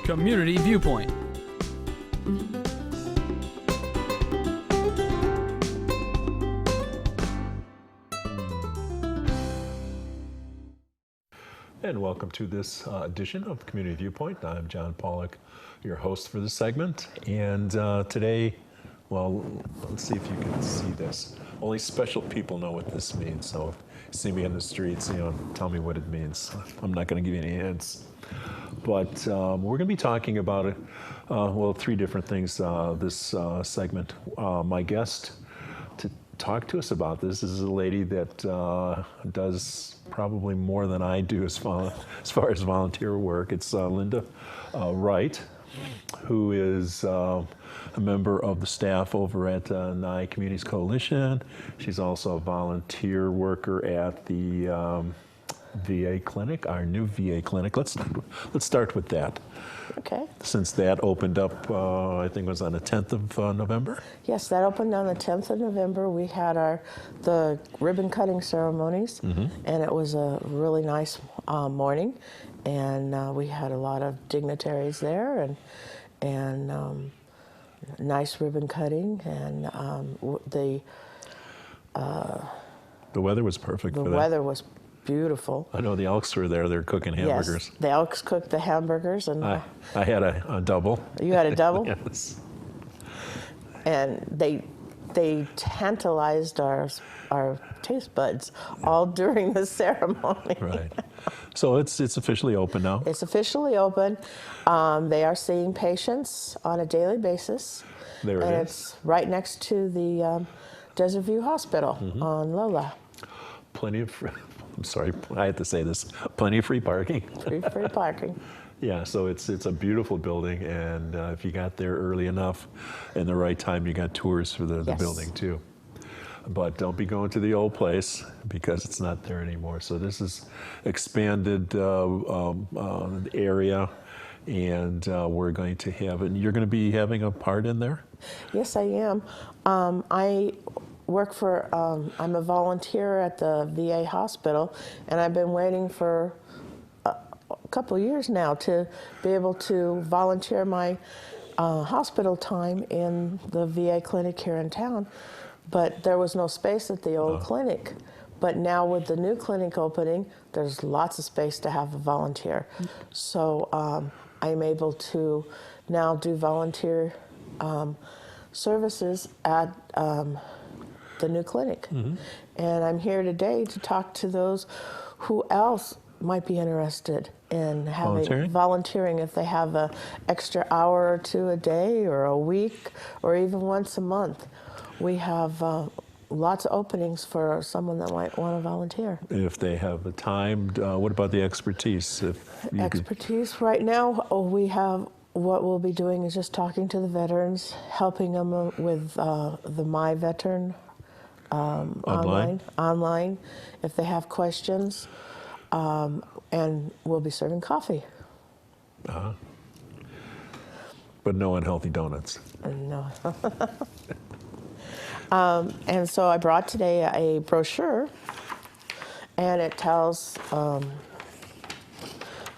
Community Viewpoint. And welcome to this edition of Community Viewpoint. I'm John Pawlak, your host for this segment. And today, well, let's see if you can see this. Only special people know what this means. So if you see me in the streets, tell me what it means. I'm not going to give you any hints. But we're going to be talking about, three different things this segment. My guest to talk to us about this is a lady that does probably more than I do as far as volunteer work. It's Linda Wright, who is a member of the staff over at Nye Communities Coalition. She's also a volunteer worker at the VA clinic, our new VA clinic. Let's start with that. Okay. Since that opened up, I think it was on the 10th of November? Yes, that opened on the 10th of November. We had the ribbon cutting ceremonies, and it was a really nice morning, and we had a lot of dignitaries there, and nice ribbon cutting, and the weather was perfect for that. The weather was beautiful. I know the Elks were there. They're cooking hamburgers. Yes, the Elks cooked the hamburgers, and I had a double. You had a double? Yes. And they tantalized our taste buds all during the ceremony. Right. So it's officially open now. It's officially open. They are seeing patients on a daily basis. There it and is. It's right next to the Desert View Hospital on Lola. Plenty of, I'm sorry, I had to say this, plenty of free parking. Free parking. Yeah, so it's a beautiful building, and if you got there early enough and the right time, you got tours for the Yes. building too. But don't be going to the old place because it's not there anymore. So this is expanded area, and we're going to have it. And you're going to be having a part in there? Yes, I am. I work for, I'm a volunteer at the VA hospital, and I've been waiting for a couple of years now to be able to volunteer my hospital time in the VA clinic here in town. But there was no space at the old clinic. But now with the new clinic opening, there's lots of space to have a volunteer. So I'm able to now do volunteer services at the new clinic. And I'm here today to talk to those who else might be interested in having volunteering if they have an extra hour or two a day or a week or even once a month. We have lots of openings for someone that might want to volunteer. If they have the time, what about the expertise? Expertise, right now we have, what we'll be doing is just talking to the veterans, helping them with the My Veteran online if they have questions, and we'll be serving coffee. But no unhealthy donuts. No. And so I brought today a brochure, and it tells,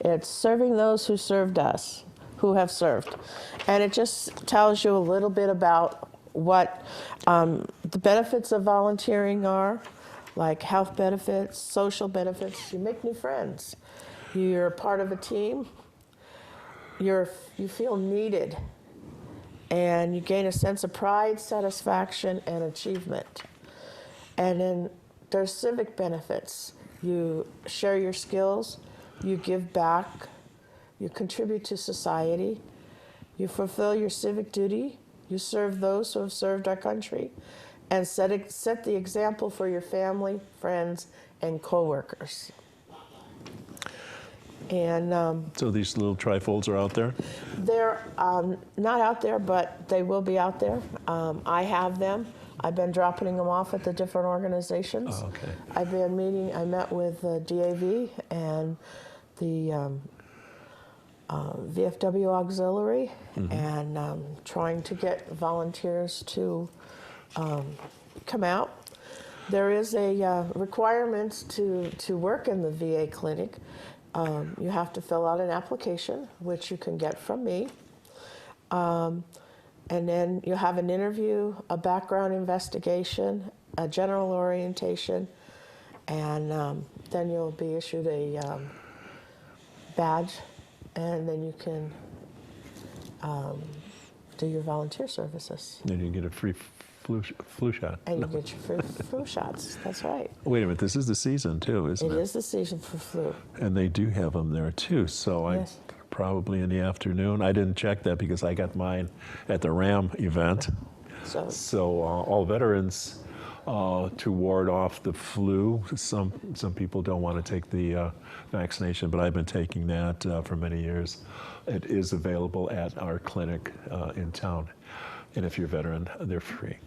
it's serving those who served us, who have served. And it just tells you a little bit about what the benefits of volunteering are, like health benefits, social benefits. You make new friends. You're part of a team. You feel needed. And you gain a sense of pride, satisfaction, and achievement. And then there's civic benefits. You share your skills, you give back, you contribute to society, you fulfill your civic duty, you serve those who have served our country, and set the example for your family, friends, and coworkers. And so these little trifolds are out there? They're not out there, but they will be out there. I have them. I've been dropping them off at the different organizations. Oh, okay. I've been I met with DAV and the VFW Auxiliary, and trying to get volunteers to come out. There is a requirement to work in the VA clinic. You have to fill out an application, which you can get from me. And then you have an interview, a background investigation, a general orientation, and then you'll be issued a badge, and then you can do your volunteer services. Then you get a free flu shot. And you get your free flu shots. That's right. Wait a minute, this is the season too, isn't it? It is the season for flu. And they do have them there too. So Yes. I probably in the afternoon. I didn't check that because I got mine at the RAM event. So all veterans to ward off the flu. Some people don't want to take the vaccination, but I've been taking that for many years. It is available at our clinic in town, and if you're a veteran, they're free.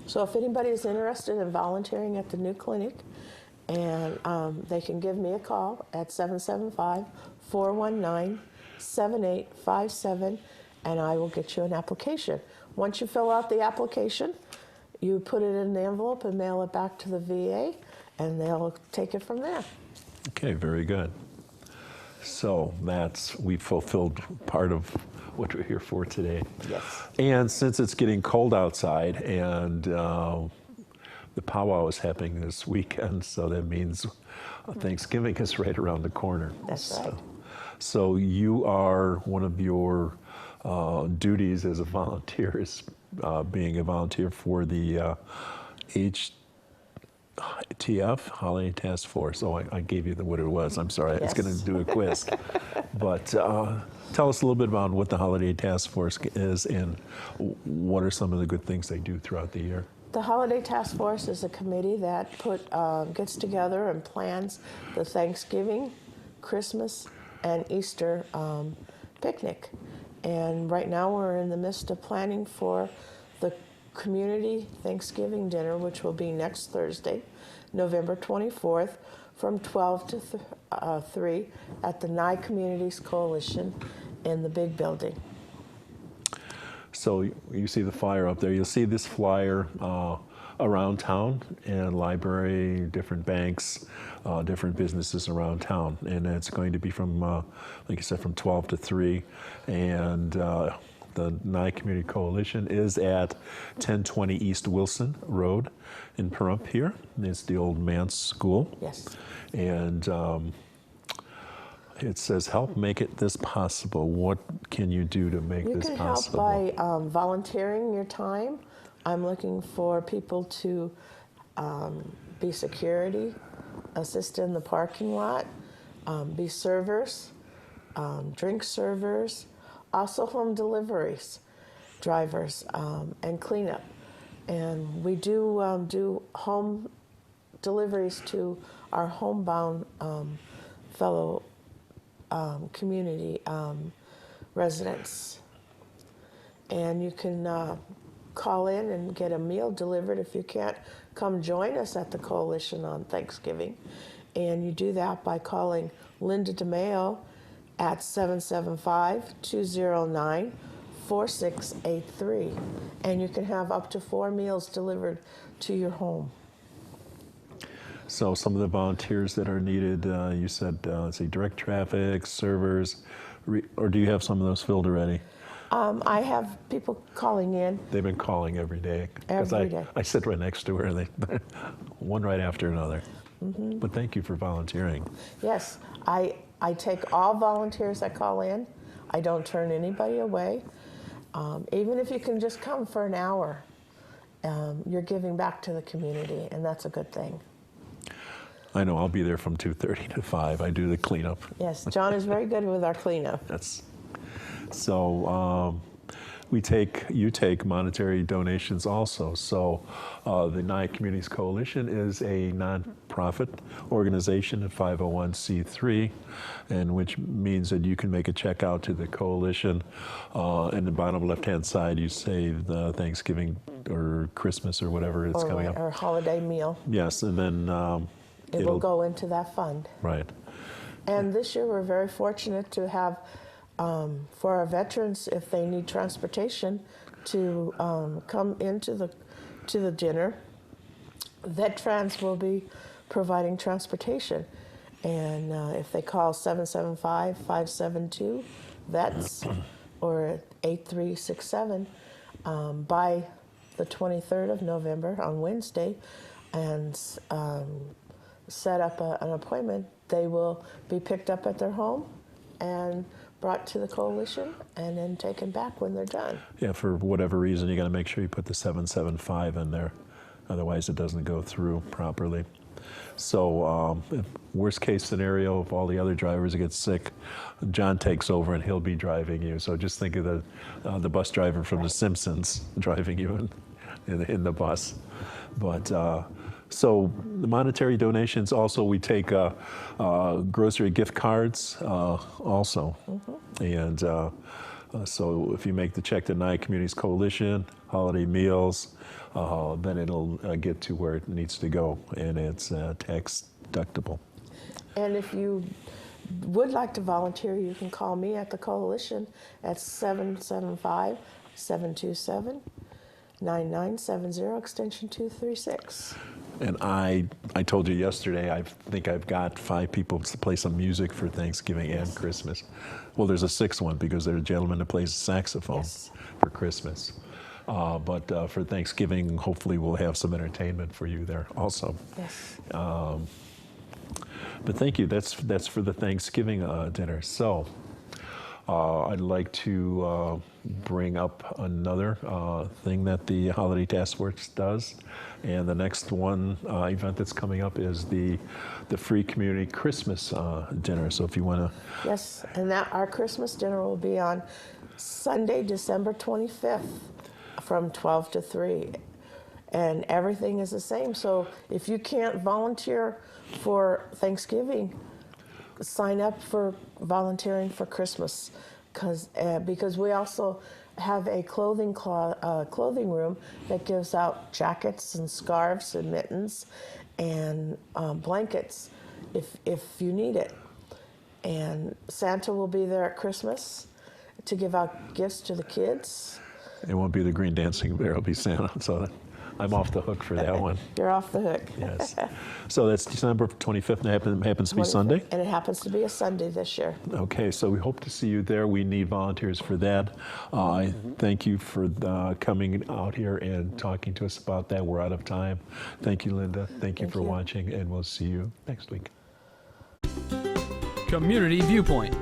So if anybody is interested in volunteering at the new clinic, and they can give me a call at 775-419-7857, and I will get you an application. Once you fill out the application, you put it in an envelope and mail it back to the VA, and they'll take it from there. Okay, very good. So we fulfilled part of what we're here for today. Yes. And since it's getting cold outside, and the powwow is happening this weekend, so that means Thanksgiving is right around the corner. That's right. So you are, one of your duties as a volunteer is being a volunteer for the HTF, Holiday Task Force. Oh, I gave you what it was. I'm sorry. I was going to do a quiz. But tell us a little bit about what the Holiday Task Force is and what are some of the good things they do throughout the year. The Holiday Task Force is a committee that gets together and plans the Thanksgiving, Christmas, and Easter picnic. And right now we're in the midst of planning for the Community Thanksgiving dinner, which will be next Thursday, November 24th, from 12 to 3 at the Nye Communities Coalition in the big building. So you see the flyer up there. You'll see this flyer around town, and library, different banks, different businesses around town. And it's going to be from, like I said, from 12 to 3. And the Nye Community Coalition is at 1020 East Wilson Road in Pahrump here. It's the old man's school. Yes. And it says, help make it this possible. What can you do to make this possible? You can help by volunteering your time. I'm looking for people to be security, assist in the parking lot, be servers, drink servers, also home deliveries, drivers, and cleanup. And we do do home deliveries to our homebound fellow community residents. And you can call in and get a meal delivered if you can't come join us at the coalition on Thanksgiving. And you do that by calling Linda DeMeo at 775-209-4683. And you can have up to 4 meals delivered to your home. So some of the volunteers that are needed, you said, let's see, direct traffic, servers, or do you have some of those filled already? I have people calling in. They've been calling every day. Every day. I sit right next to her, and they one right after another. Mm-hmm. But thank you for volunteering. Yes, I take all volunteers that call in. I don't turn anybody away. Even if you can just come for an hour, you're giving back to the community, and that's a good thing. I know, I'll be there from 2:30 to 5. I do the cleanup. Yes, John is very good with our cleanup. So you take monetary donations also. So the Nye Communities Coalition is a nonprofit organization, a 501c3, and which means that you can make a check out to the coalition. In the bottom left-hand side, you save the Thanksgiving or Christmas or whatever it's coming up. Or holiday meal. Yes, and then it will go into that fund. Right. And this year we're very fortunate to have, for our veterans, if they need transportation to come into the dinner, VetTrans will be providing transportation. And if they call 775-572-VETS or 8367 by the 23rd of November on Wednesday and set up an appointment, they will be picked up at their home and brought to the coalition and then taken back when they're done. Yeah, for whatever reason, you got to make sure you put the 775 in there. Otherwise, it doesn't go through properly. So, worst case scenario, if all the other drivers get sick, John takes over and he'll be driving you. So just think of the bus driver from The Simpsons driving you in the bus. But so the monetary donations, also we take grocery gift cards also. And so if you make the check to Nye Communities Coalition, holiday meals, then it'll get to where it needs to go, and it's tax deductible. And if you would like to volunteer, you can call me at the coalition at 775-727-9970, extension 236. And I told you yesterday, I think I've got 5 people to play some music for Thanksgiving and Christmas. Well, there's a 6th one because there's a gentleman that plays saxophone for Christmas. But for Thanksgiving, hopefully we'll have some entertainment for you there also. Yes. But thank you. That's for the Thanksgiving dinner. So I'd like to bring up another thing that the Holiday Task Force does. And the next one event that's coming up is the free community Christmas dinner. So if you want to... Yes, and our Christmas dinner will be on Sunday, December 25th from 12 to 3. And everything is the same. So if you can't volunteer for Thanksgiving, sign up for volunteering for Christmas, because we also have a clothing room that gives out jackets and scarves and mittens and blankets if you need it. And Santa will be there at Christmas to give out gifts to the kids. It won't be the Green Dancing Bear, it'll be Santa. So I'm off the hook for that one. You're off the hook. Yes. So that's December 25th, and it happens to be Sunday? And it happens to be a Sunday this year. Okay, so we hope to see you there. We need volunteers for that. I thank you for coming out here and talking to us about that. We're out of time. Thank you, Linda. Thank you for watching, and we'll see you next week. Community Viewpoint.